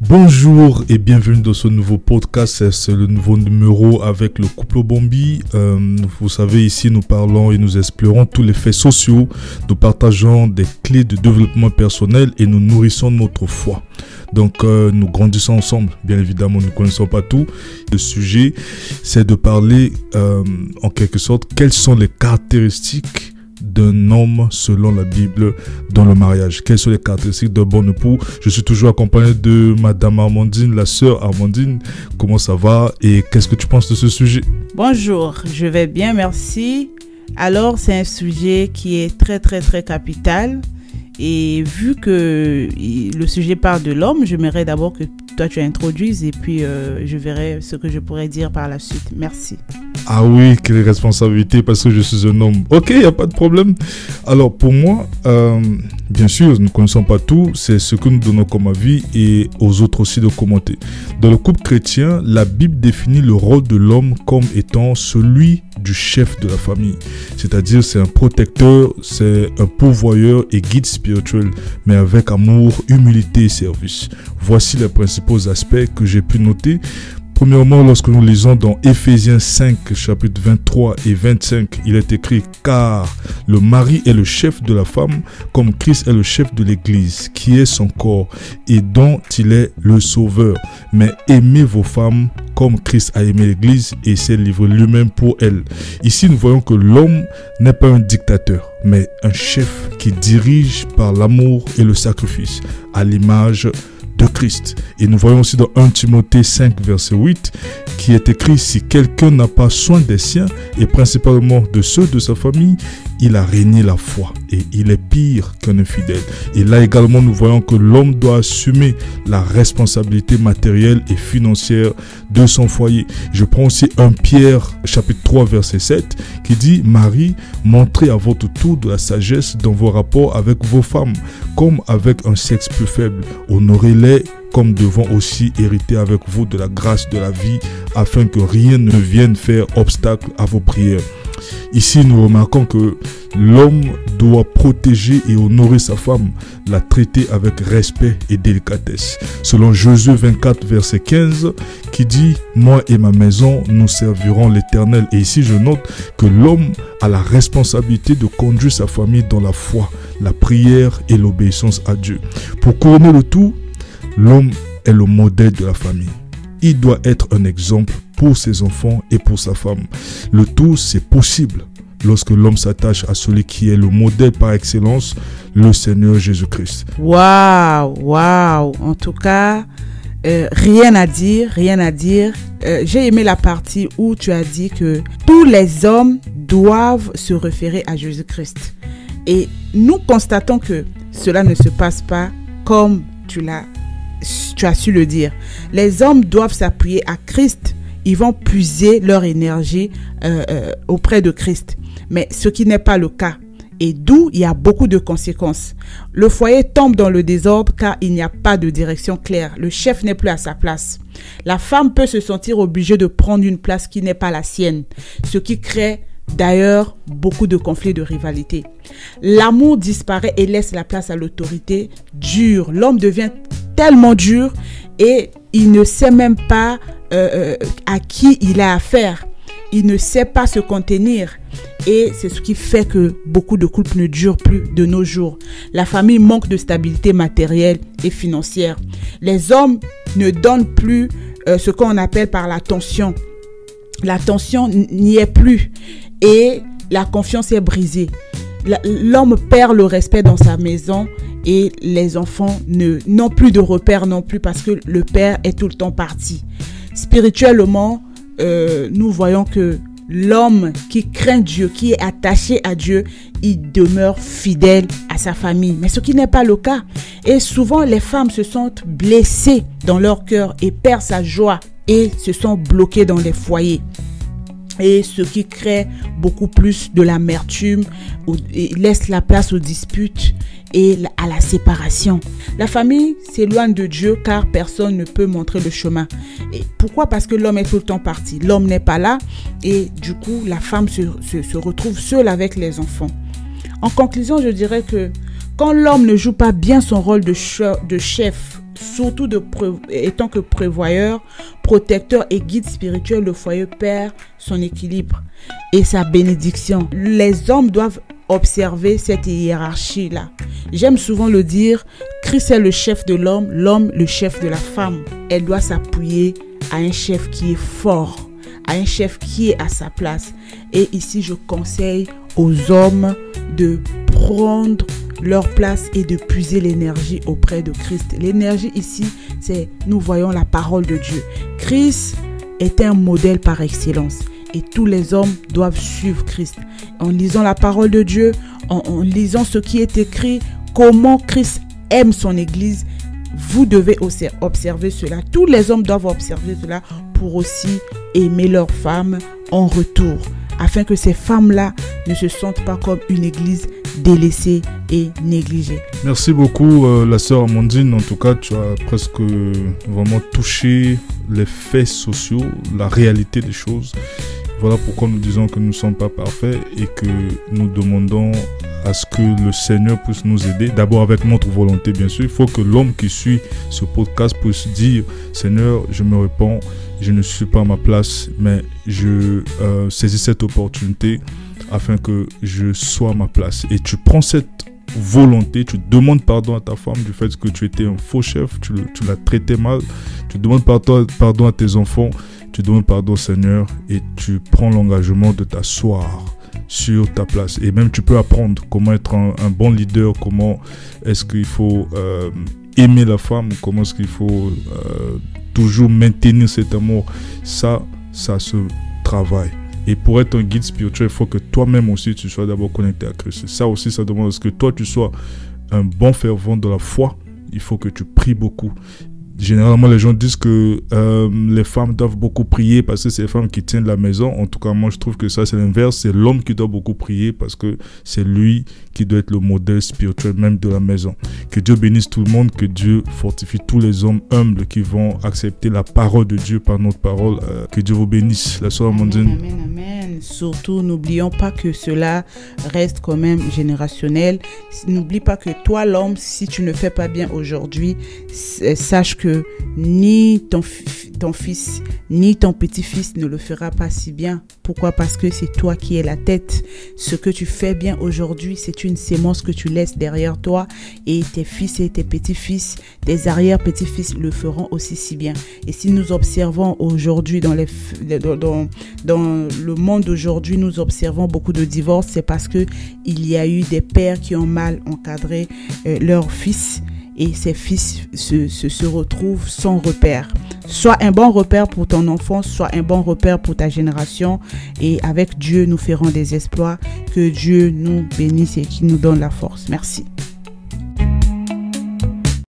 Bonjour et bienvenue dans ce nouveau podcast, c'est le nouveau numéro avec le couple Bombi. Vous savez, ici nous parlons et nous explorons tous les faits sociaux, nous partageons des clés de développement personnel et nous nourrissons notre foi. Donc nous grandissons ensemble, bien évidemment nous ne connaissons pas tout. Le sujet c'est de parler en quelque sorte quelles sont les caractéristiques d'un homme selon la Bible dans le mariage. Quelles sont les caractéristiques d'un bon époux? Je suis toujours accompagné de Madame Armandine, la sœur Armandine. Comment ça va et qu'est-ce que tu penses de ce sujet? Bonjour, je vais bien, merci. Alors, c'est un sujet qui est très capital. Et vu que le sujet parle de l'homme, j'aimerais d'abord que toi tu introduises et puis je verrai ce que je pourrais dire par la suite. Merci. Ah oui, quelle responsabilité parce que je suis un homme. Ok, il n'y a pas de problème. Alors pour moi, bien sûr, nous ne connaissons pas tout. C'est ce que nous donnons comme avis et aux autres aussi de commenter. Dans le couple chrétien, la Bible définit le rôle de l'homme comme étant celui du chef de la famille. C'est-à-dire c'est un protecteur, c'est un pourvoyeur et guide spirituel, mais avec amour, humilité et service. Voici les principaux aspects que j'ai pu noter. Premièrement, lorsque nous lisons dans Éphésiens 5, chapitre 23 et 25, il est écrit « Car le mari est le chef de la femme, comme Christ est le chef de l'Église, qui est son corps, et dont il est le sauveur. Mais aimez vos femmes comme Christ a aimé l'Église et s'est livré lui-même pour elle. » Ici, nous voyons que l'homme n'est pas un dictateur, mais un chef qui dirige par l'amour et le sacrifice, à l'image de Christ. Et nous voyons aussi dans 1 Timothée 5 verset 8 qui est écrit: si quelqu'un n'a pas soin des siens et principalement de ceux de sa famille, il a régné la foi et il est pire qu'un infidèle. Et là également nous voyons que l'homme doit assumer la responsabilité matérielle et financière de son foyer. Je prends aussi 1 Pierre chapitre 3 verset 7 qui dit: Marie, montrez à votre tour de la sagesse dans vos rapports avec vos femmes, comme avec un sexe plus faible. Honorez-les comme devant aussi hériter avec vous de la grâce de la vie, afin que rien ne vienne faire obstacle à vos prières. Ici, nous remarquons que l'homme doit protéger et honorer sa femme, la traiter avec respect et délicatesse. Selon Josué 24, verset 15, qui dit « Moi et ma maison, nous servirons l'Éternel ». Et ici, je note que l'homme a la responsabilité de conduire sa famille dans la foi, la prière et l'obéissance à Dieu. Pour couronner le tout, l'homme est le modèle de la famille. Il doit être un exemple pour ses enfants et pour sa femme. Le tout, c'est possible lorsque l'homme s'attache à celui qui est le modèle par excellence, le Seigneur Jésus-Christ. Waouh. En tout cas, rien à dire. J'ai aimé la partie où tu as dit que tous les hommes doivent se référer à Jésus-Christ. Et nous constatons que cela ne se passe pas comme tu as su le dire. Les hommes doivent s'appuyer à Christ. Ils vont puiser leur énergie auprès de Christ. Mais ce qui n'est pas le cas. Et d'où il y a beaucoup de conséquences. Le foyer tombe dans le désordre car il n'y a pas de direction claire. Le chef n'est plus à sa place. La femme peut se sentir obligée de prendre une place qui n'est pas la sienne. Ce qui crée d'ailleurs beaucoup de conflits, de rivalité. L'amour disparaît et laisse la place à l'autorité dure. L'homme devient tellement dur et il ne sait même pas à qui il a affaire. Il ne sait pas se contenir et c'est ce qui fait que beaucoup de couples ne durent plus de nos jours. La famille manque de stabilité matérielle et financière. Les hommes ne donnent plus ce qu'on appelle par l'attention. L'attention n'y est plus et la confiance est brisée. L'homme perd le respect dans sa maison et les enfants n'ont plus de repères non plus parce que le père est tout le temps parti. Spirituellement, nous voyons que l'homme qui craint Dieu, qui est attaché à Dieu, il demeure fidèle à sa famille. Mais ce qui n'est pas le cas. Et souvent, les femmes se sentent blessées dans leur cœur et perdent sa joie et se sont bloquées dans les foyers. Et ce qui crée beaucoup plus de l'amertume, laisse la place aux disputes et à la séparation. La famille s'éloigne de Dieu car personne ne peut montrer le chemin. Et pourquoi? Parce que l'homme est tout le temps parti. L'homme n'est pas là et du coup, la femme se retrouve seule avec les enfants. En conclusion, je dirais que quand l'homme ne joue pas bien son rôle de chef surtout étant que prévoyeur, protecteur et guide spirituel, le foyer perd son équilibre et sa bénédiction. Les hommes doivent observer cette hiérarchie-là. J'aime souvent le dire, Christ est le chef de l'homme, l'homme le chef de la femme. Elle doit s'appuyer à un chef qui est fort, à un chef qui est à sa place. Et ici, je conseille aux hommes de prendre leur place et de puiser l'énergie auprès de Christ. L'énergie ici, c'est nous voyons la parole de Dieu. Christ est un modèle par excellence et tous les hommes doivent suivre Christ. En lisant la parole de Dieu, en lisant ce qui est écrit, comment Christ aime son Église, vous devez aussi observer cela. Tous les hommes doivent observer cela pour aussi aimer leurs femmes en retour, afin que ces femmes-là ne se sentent pas comme une église délaissée et négligée. Merci beaucoup la sœur Amandine. En tout cas, tu as presque vraiment touché les faits sociaux, la réalité des choses. Voilà pourquoi nous disons que nous ne sommes pas parfaits et que nous demandons à ce que le Seigneur puisse nous aider. D'abord avec notre volonté, bien sûr. Il faut que l'homme qui suit ce podcast puisse dire « Seigneur, je me répands, je ne suis pas à ma place, mais je saisis cette opportunité afin que je sois à ma place. » Et tu prends cette volonté, tu demandes pardon à ta femme du fait que tu étais un faux chef, tu l'as traité mal, tu demandes pardon à tes enfants, tu demandes pardon au Seigneur et tu prends l'engagement de t'asseoir sur ta place. Et même tu peux apprendre comment être un bon leader, comment est-ce qu'il faut aimer la femme, comment est-ce qu'il faut toujours maintenir cet amour. Ça se travaille. Et pour être un guide spirituel, il faut que toi-même aussi tu sois d'abord connecté à Christ. Ça aussi, ça demande à ce que toi tu sois un bon fervent de la foi. Il faut que tu pries beaucoup. Généralement, les gens disent que les femmes doivent beaucoup prier parce que c'est les femmes qui tiennent la maison. En tout cas, moi, je trouve que ça, c'est l'inverse. C'est l'homme qui doit beaucoup prier parce que c'est lui qui doit être le modèle spirituel même de la maison. Que Dieu bénisse tout le monde, que Dieu fortifie tous les hommes humbles qui vont accepter la parole de Dieu par notre parole. Que Dieu vous bénisse. La sœur Amandine. Amen, amen. Surtout, n'oublions pas que cela reste quand même générationnel. N'oublie pas que toi, l'homme, si tu ne fais pas bien aujourd'hui, sache que ni ton fils, ni ton petit-fils ne le fera pas si bien. Pourquoi? Parce que c'est toi qui es la tête. Ce que tu fais bien aujourd'hui, c'est une sémence que tu laisses derrière toi et tes fils et tes petits-fils, tes arrière-petits-fils le feront aussi si bien. Et si nous observons aujourd'hui dans le monde d'aujourd'hui, nous observons beaucoup de divorces, c'est parce que il y a eu des pères qui ont mal encadré leurs fils. Et ces fils se retrouvent sans repère. Sois un bon repère pour ton enfant, sois un bon repère pour ta génération. Et avec Dieu, nous ferons des exploits. Que Dieu nous bénisse et qu'il nous donne la force. Merci.